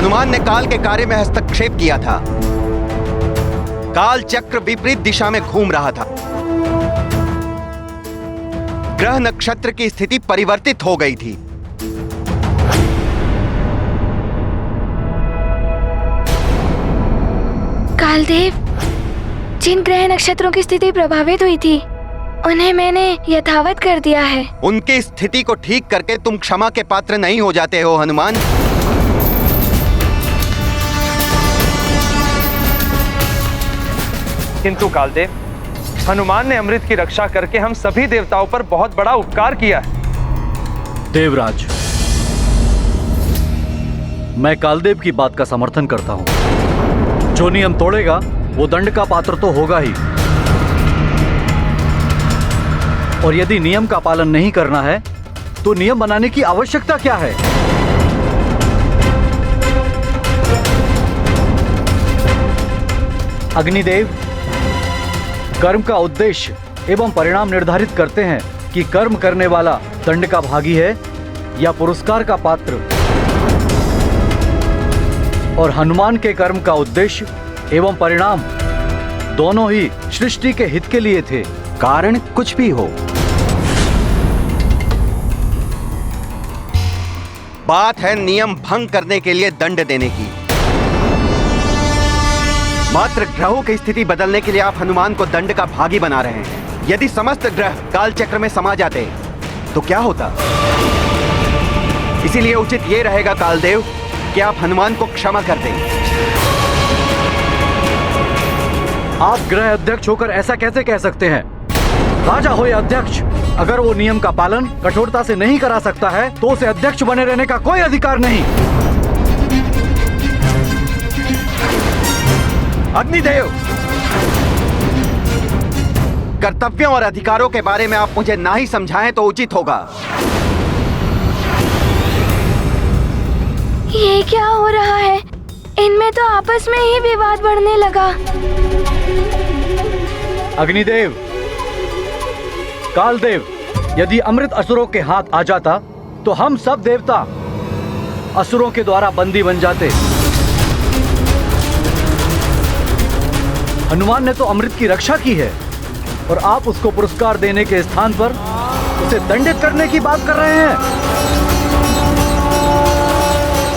हनुमान ने काल के कार्य में हस्तक्षेप किया था। काल चक्र विपरीत दिशा में घूम रहा था। ग्रह नक्षत्र की स्थिति परिवर्तित हो गई थी। कालदेव, जिन ग्रह नक्षत्रों की स्थिति प्रभावित हुई थी उन्हें मैंने यथावत कर दिया है। उनकी स्थिति को ठीक करके तुम क्षमा के पात्र नहीं हो जाते हो हनुमान। किंतु कालदेव, हनुमान ने अमृत की रक्षा करके हम सभी देवताओं पर बहुत बड़ा उपकार किया है। देवराज, मैं कालदेव की बात का समर्थन करता हूं। जो नियम तोड़ेगा वो दंड का पात्र तो होगा ही, और यदि नियम का पालन नहीं करना है तो नियम बनाने की आवश्यकता क्या है? अग्निदेव, कर्म का उद्देश्य एवं परिणाम निर्धारित करते हैं कि कर्म करने वाला दंड का भागी है या पुरस्कार का पात्र। और हनुमान के कर्म का उद्देश्य एवं परिणाम दोनों ही सृष्टि के हित के लिए थे। कारण कुछ भी हो, बात है नियम भंग करने के लिए दंड देने की। मात्र ग्रहों की स्थिति बदलने के लिए आप हनुमान को दंड का भागी बना रहे हैं। यदि समस्त ग्रह काल चक्र में समा जाते तो क्या होता? इसीलिए उचित ये रहेगा कालदेव कि आप हनुमान को क्षमा कर दें। आप गृह अध्यक्ष होकर ऐसा कैसे कह सकते हैं? राजा हो या अध्यक्ष, अगर वो नियम का पालन कठोरता से नहीं करा सकता है तो उसे अध्यक्ष बने रहने का कोई अधिकार नहीं। अग्निदेव, कर्तव्यों और अधिकारों के बारे में आप मुझे ना ही समझाएं तो उचित होगा। ये क्या हो रहा है? इनमें तो आपस में ही विवाद बढ़ने लगा। अग्निदेव, कालदेव, यदि अमृत असुरों के हाथ आ जाता तो हम सब देवता असुरों के द्वारा बंदी बन जाते। हनुमान ने तो अमृत की रक्षा की है और आप उसको पुरस्कार देने के स्थान पर उसे दंडित करने की बात कर रहे हैं।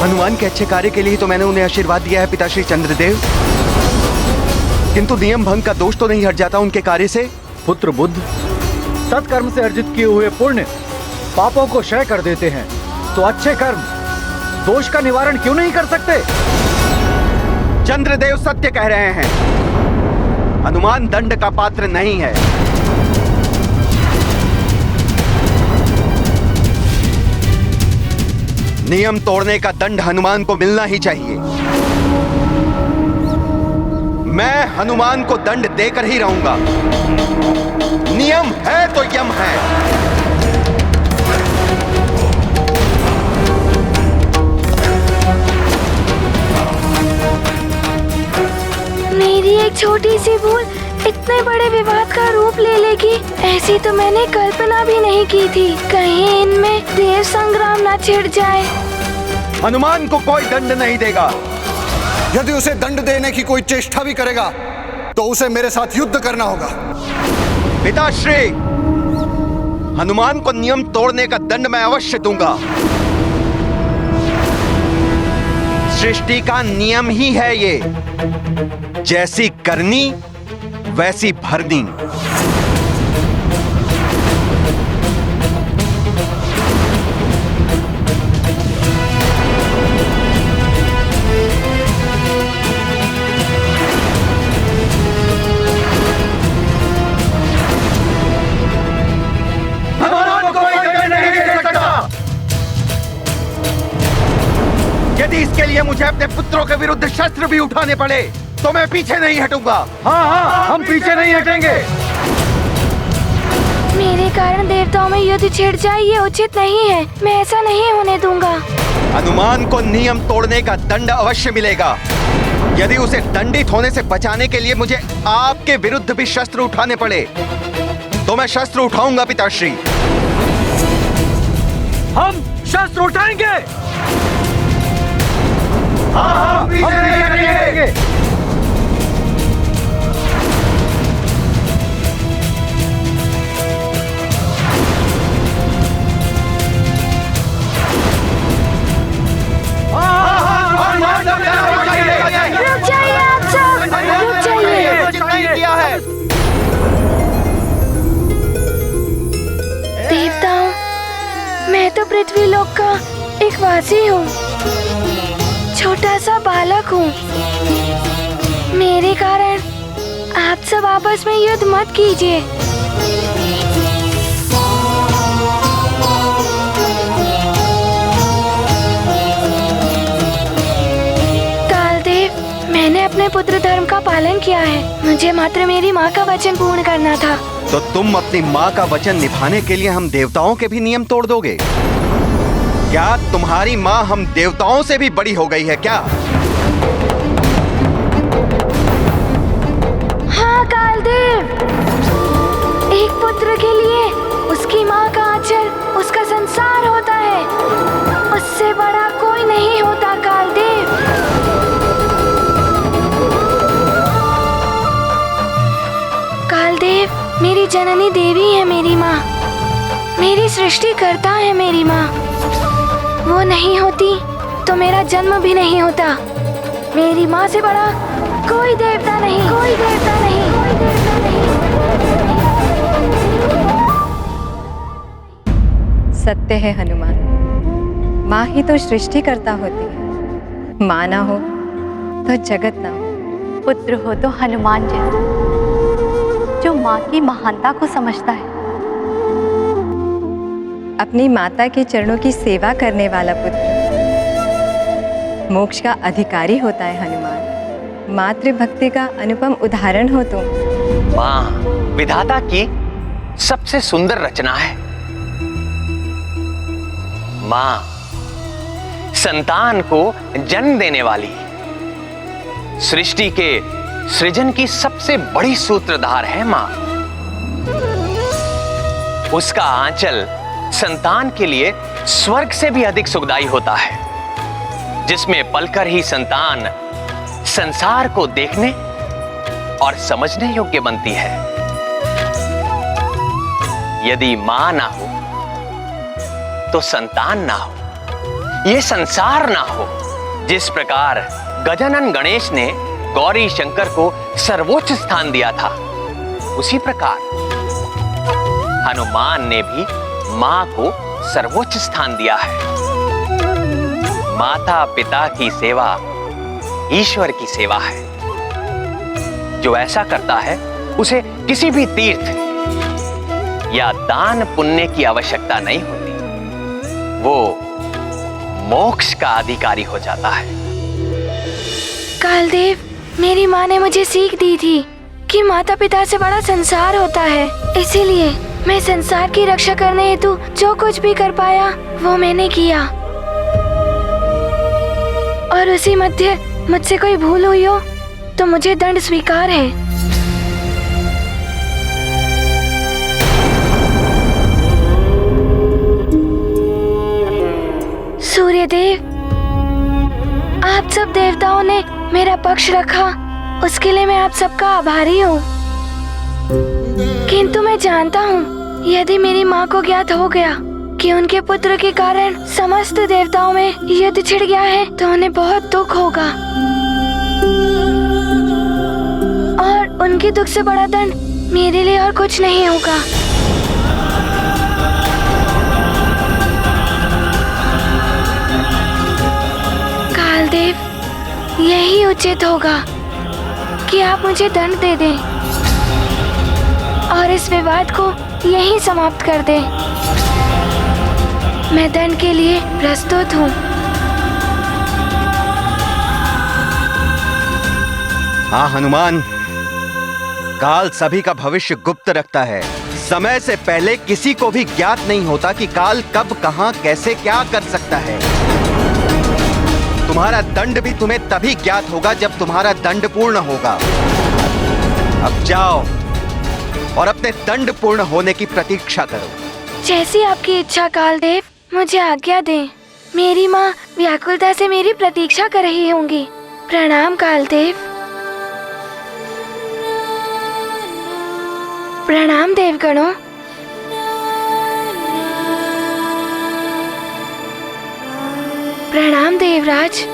हनुमान के अच्छे कार्य के लिए तो मैंने उन्हें आशीर्वाद दिया है पिताश्री चंद्रदेव, किंतु नियम भंग का दोष तो नहीं हट जाता उनके कार्य से। पुत्र बुद्ध, सत्कर्म से अर्जित किए हुए पुण्य पापों को क्षय कर देते हैं, तो अच्छे कर्म दोष का निवारण क्यों नहीं कर सकते? चंद्रदेव सत्य कह रहे हैं। हनुमान दंड का पात्र नहीं है। नियम तोड़ने का दंड हनुमान को मिलना ही चाहिए। मैं हनुमान को दंड देकर ही रहूंगा। नियम है तो यम है। मेरी एक छोटी सी भूल इतने बड़े विवाद का रूप ले लेगी, ऐसी तो मैंने कल्पना भी नहीं की थी। कहीं इनमें देव संग्राम न छिड़ जाए। हनुमान को कोई दंड नहीं देगा। यदि उसे दंड देने की कोई चेष्टा भी करेगा तो उसे मेरे साथ युद्ध करना होगा। पिताश्री, हनुमान को नियम तोड़ने का दंड मैं अवश्य दूंगा। सृष्टि का नियम ही है ये, जैसी करनी वैसी भरनी। यदि इसके लिए मुझे अपने पुत्रों के विरुद्ध शस्त्र भी उठाने पड़े तो मैं पीछे नहीं हटूंगा। हाँ हाँ, हम पीछे नहीं हटेंगे। मेरे कारण देवताओं में युद्ध छिड़ जाए ये उचित नहीं है। मैं ऐसा नहीं होने दूंगा। हनुमान को नियम तोड़ने का दंड अवश्य मिलेगा। यदि उसे दंडित होने से बचाने के लिए मुझे आपके विरुद्ध भी शस्त्र उठाने पड़े तो मैं शस्त्र उठाऊंगा पिताश्री। हम शस्त्र उठाएंगे। पृथ्वी लोक का एक वासी हूँ, छोटा सा बालक हूँ। मेरे कारण आप सब आपस में युद्ध मत कीजिए। कालदेव, मैंने अपने पुत्र धर्म का पालन किया है। मुझे मात्र मेरी माँ का वचन पूर्ण करना था। तो तुम अपनी माँ का वचन निभाने के लिए हम देवताओं के भी नियम तोड़ दोगे? क्या तुम्हारी माँ हम देवताओं से भी बड़ी हो गई है क्या? हाँ कालदेव, एक पुत्र के लिए उसकी माँ का आंचल उसका संसार होता है। उससे बड़ा कोई नहीं होता कालदेव। कालदेव, मेरी जननी देवी है मेरी माँ, मेरी सृष्टि करता है मेरी माँ। वो नहीं होती तो मेरा जन्म भी नहीं होता। मेरी माँ से बड़ा कोई देवता नहीं, कोई देवता नहीं, कोई देवता नहीं। सत्य है हनुमान, माँ ही तो सृष्टि करता होती है। माँ ना हो तो जगत ना हो। पुत्र हो तो हनुमान जैसा, जो माँ की महानता को समझता है। अपनी माता के चरणों की सेवा करने वाला पुत्र मोक्ष का अधिकारी होता है हनुमान। मातृभक्ति का अनुपम उदाहरण हो तुम। माँ विधाता की सबसे सुंदर रचना है। माँ संतान को जन्म देने वाली, सृष्टि के सृजन की सबसे बड़ी सूत्रधार है माँ। उसका आंचल संतान के लिए स्वर्ग से भी अधिक सुखदायी होता है, जिसमें पलकर ही संतान संसार को देखने और समझने योग्य बनती है। यदि मां ना हो तो संतान ना हो, ये संसार ना हो। जिस प्रकार गजानन गणेश ने गौरी शंकर को सर्वोच्च स्थान दिया था, उसी प्रकार हनुमान ने भी मां को सर्वोच्च स्थान दिया है। माता पिता की सेवा ईश्वर की सेवा है। जो ऐसा करता है उसे किसी भी तीर्थ या दान पुण्य की आवश्यकता नहीं होती, वो मोक्ष का अधिकारी हो जाता है। कालदेव, मेरी माँ ने मुझे सीख दी थी कि माता पिता से बड़ा संसार होता है। इसीलिए मैं संसार की रक्षा करने हेतु जो कुछ भी कर पाया वो मैंने किया। और उसी मध्य मुझसे कोई भूल हुई हो तो मुझे दंड स्वीकार है। सूर्यदेव, आप सब देवताओं ने मेरा पक्ष रखा, उसके लिए मैं आप सबका आभारी हूँ। किंतु मैं जानता हूँ यदि मेरी माँ को ज्ञात हो गया कि उनके पुत्र के कारण समस्त देवताओं में युद्ध छिड़ गया है तो उन्हें बहुत दुख होगा, और उनके दुख से बड़ा दंड मेरे लिए और कुछ नहीं होगा। कालदेव, यही उचित होगा कि आप मुझे दंड दे दें और इस विवाद को यहीं समाप्त कर दें। मैं दंड के लिए प्रस्तुत हूँ। हाँ हनुमान, काल सभी का भविष्य गुप्त रखता है। समय से पहले किसी को भी ज्ञात नहीं होता कि काल कब कहां कैसे क्या कर सकता है। तुम्हारा दंड भी तुम्हें तभी ज्ञात होगा जब तुम्हारा दंड पूर्ण होगा। अब जाओ और अपने दंड पूर्ण होने की प्रतीक्षा करो। जैसी आपकी इच्छा कालदेव, मुझे आज्ञा दें। मेरी माँ व्याकुलता से मेरी प्रतीक्षा कर रही होंगी। प्रणाम कालदेव। प्रणाम देवगणों। प्रणाम देवराज।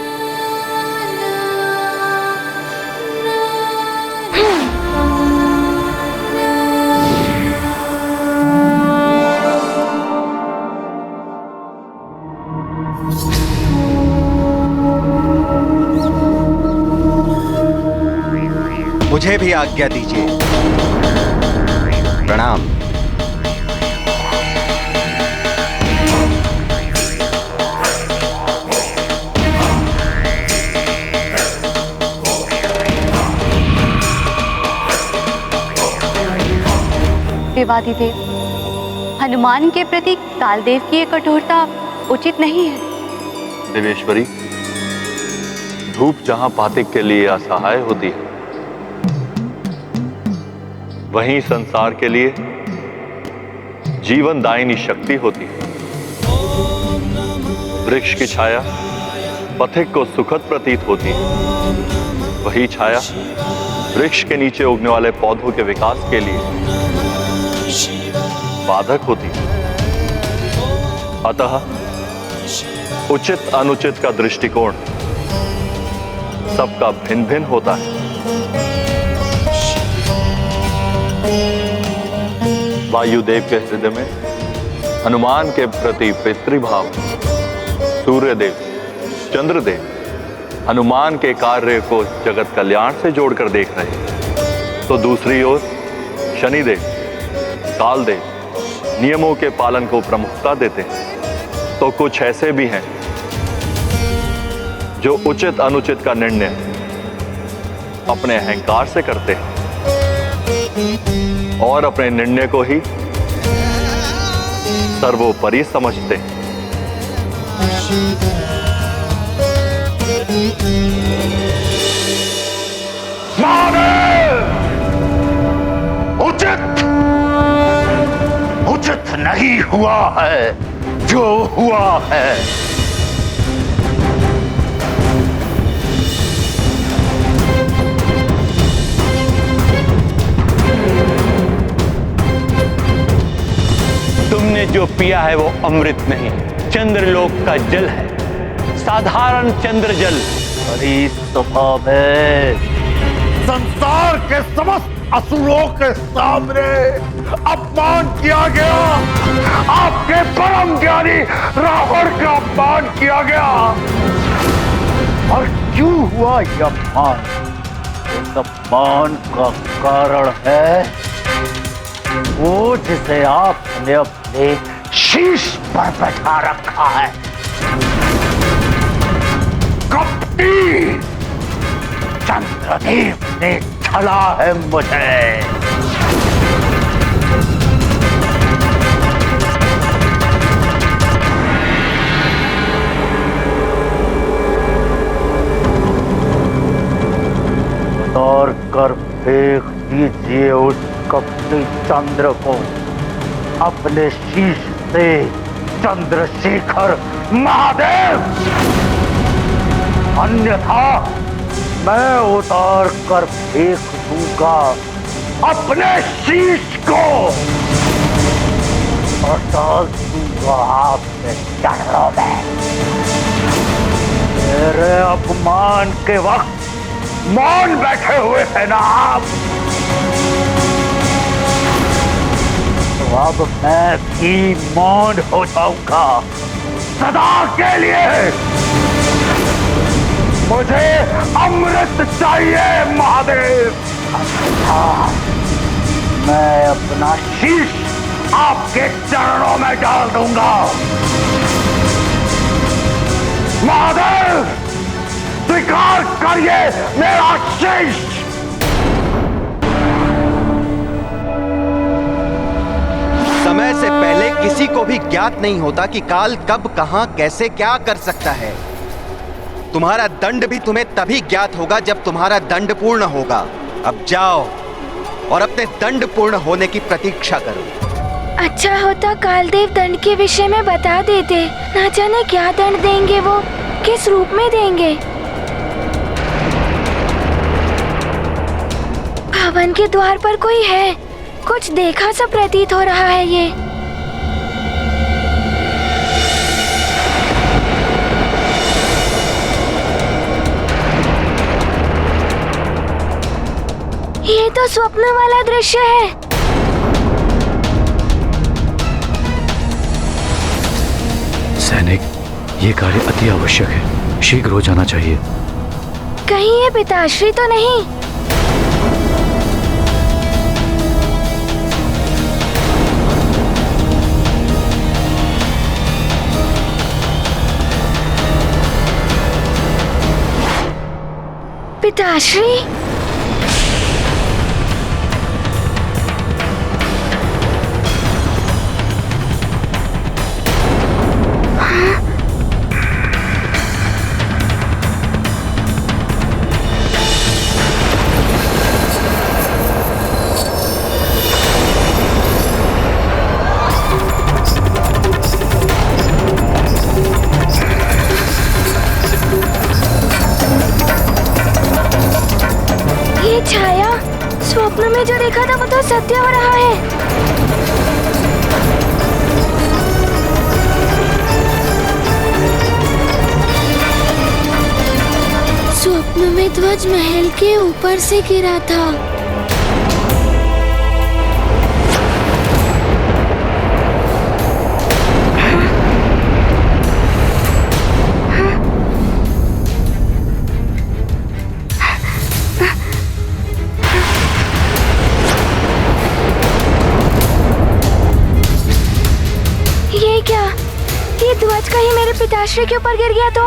मुझे भी आज्ञा दीजिए। प्रणाम। देवादिदेव, हनुमान के प्रति कालदेव की ये कठोरता उचित नहीं है। देवेश्वरी, धूप जहां पातिक के लिए असहाय होती है, वहीं संसार के लिए जीवनदायिनी शक्ति होती है। वृक्ष की छाया पथिक को सुखद प्रतीत होती है, वही छाया वृक्ष के नीचे उगने वाले पौधों के विकास के लिए बाधक होती है। अतः उचित अनुचित का दृष्टिकोण सबका भिन्न भिन्न होता है। वायुदेव के हृदय में हनुमान के प्रति पितृभाव, सूर्यदेव, चंद्रदेव हनुमान के कार्य को जगत कल्याण से जोड़कर देख रहे हैं, तो दूसरी ओर शनिदेव, कालदेव नियमों के पालन को प्रमुखता देते हैं। तो कुछ ऐसे भी हैं जो उचित अनुचित का निर्णय अपने अहंकार से करते हैं और अपने निर्णय को ही सर्वोपरि समझते हैं। उचित नहीं हुआ है जो हुआ है। तुमने जो पिया है वो अमृत नहीं, चंद्रलोक का जल है, साधारण चंद्र जल। हरी सभा में संसार के समस्त असुरों के सामने अपमान किया गया। आपके परम ज्ञानी रावण का अपमान किया गया। और क्यों हुआ यह अपमान? इस अपमान का कारण है वो जिसे आपने अपने शीश पर बैठा रखा है। कपटी चंद्रदेव ने छला है मुझे। और कर फेंक दीजिए उस कपटी चंद्र को अपने शीश से, चंद्रशेखर महादेव, अन्यथा मैं उतार कर फेंक दूंगा अपने शीश को और डाल दूंगा आपके चरणों में। मेरे अपमान के वक्त मौन बैठे हुए थे ना आप, तो अब मैं भी मौन हो जाऊंगा सदा के लिए। मुझे अमृत चाहिए महादेव। मैं अपना शीश आपके चरणों में डाल दूंगा महादेव। स्वीकार करिए मेरा शीश। समय से पहले किसी को भी ज्ञात नहीं होता कि काल कब, कहां, कैसे, क्या कर सकता है। तुम्हारा दंड भी तुम्हें तभी ज्ञात होगा जब तुम्हारा दंड पूर्ण होगा। अब जाओ और अपने दंड पूर्ण होने की प्रतीक्षा करो। अच्छा होता कालदेव दंड के विषय में बता देते, ना जाने क्या दंड देंगे वो, किस रूप में देंगे। भवन के द्वार पर कोई है, कुछ देखा सा प्रतीत हो रहा है ये। ये तो स्वप्न वाला दृश्य है। सैनिक, ये कार्य अति आवश्यक है, शीघ्र हो जाना चाहिए। कहीं ये पिताश्री तो नहीं? पिताश्री, छाया स्वप्न में जो देखा था वो तो सत्य हो रहा है। स्वप्न में ध्वज महल के ऊपर से गिरा था। ये ध्वज कहीं मेरे पिताश्री के ऊपर गिर गया तो?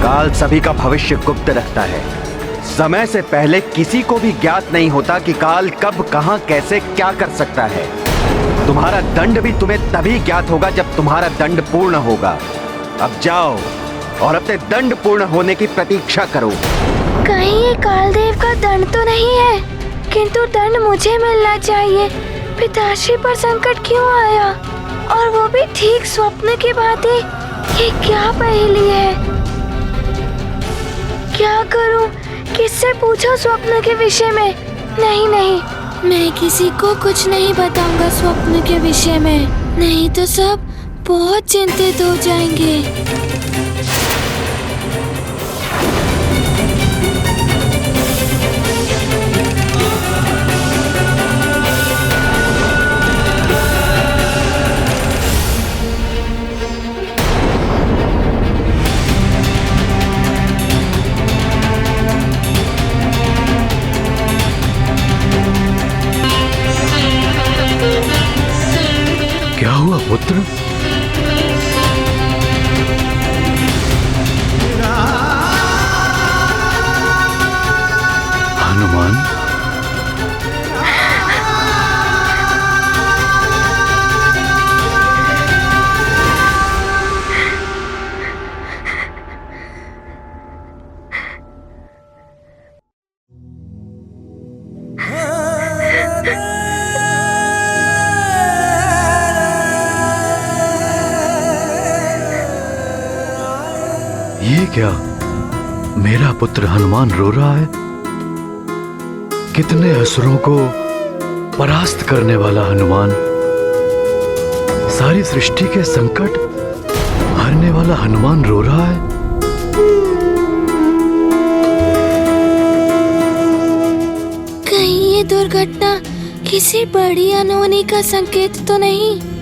काल सभी का भविष्य गुप्त रखता है। समय से पहले किसी को भी ज्ञात नहीं होता कि काल कब, कहां, कैसे, क्या कर सकता है। तुम्हारा दंड भी तुम्हें तभी ज्ञात होगा जब तुम्हारा दंड पूर्ण होगा। अब जाओ और अपने दंड पूर्ण होने की प्रतीक्षा करो। कहीं ये कालदेव का दंड तो नहीं है, किंतु दंड मुझे मिलना चाहिए। पिताश्री पर संकट क्यों आया, और वो भी ठीक स्वप्न की भांति? ये क्या पहेली है? क्या करूं? किससे पूछूं स्वप्न के विषय में? नहीं नहीं, मैं किसी को कुछ नहीं बताऊंगा स्वप्न के विषय में, नहीं तो सब बहुत चिंतित हो जाएंगे। क्या हुआ पुत्र? हनुमान, ये क्या? मेरा पुत्र हनुमान रो रहा है। कितने असुरों को परास्त करने वाला हनुमान, सारी सृष्टि के संकट हरने वाला हनुमान रो रहा है। कहीं ये दुर्घटना किसी बड़ी अनहोनी का संकेत तो नहीं?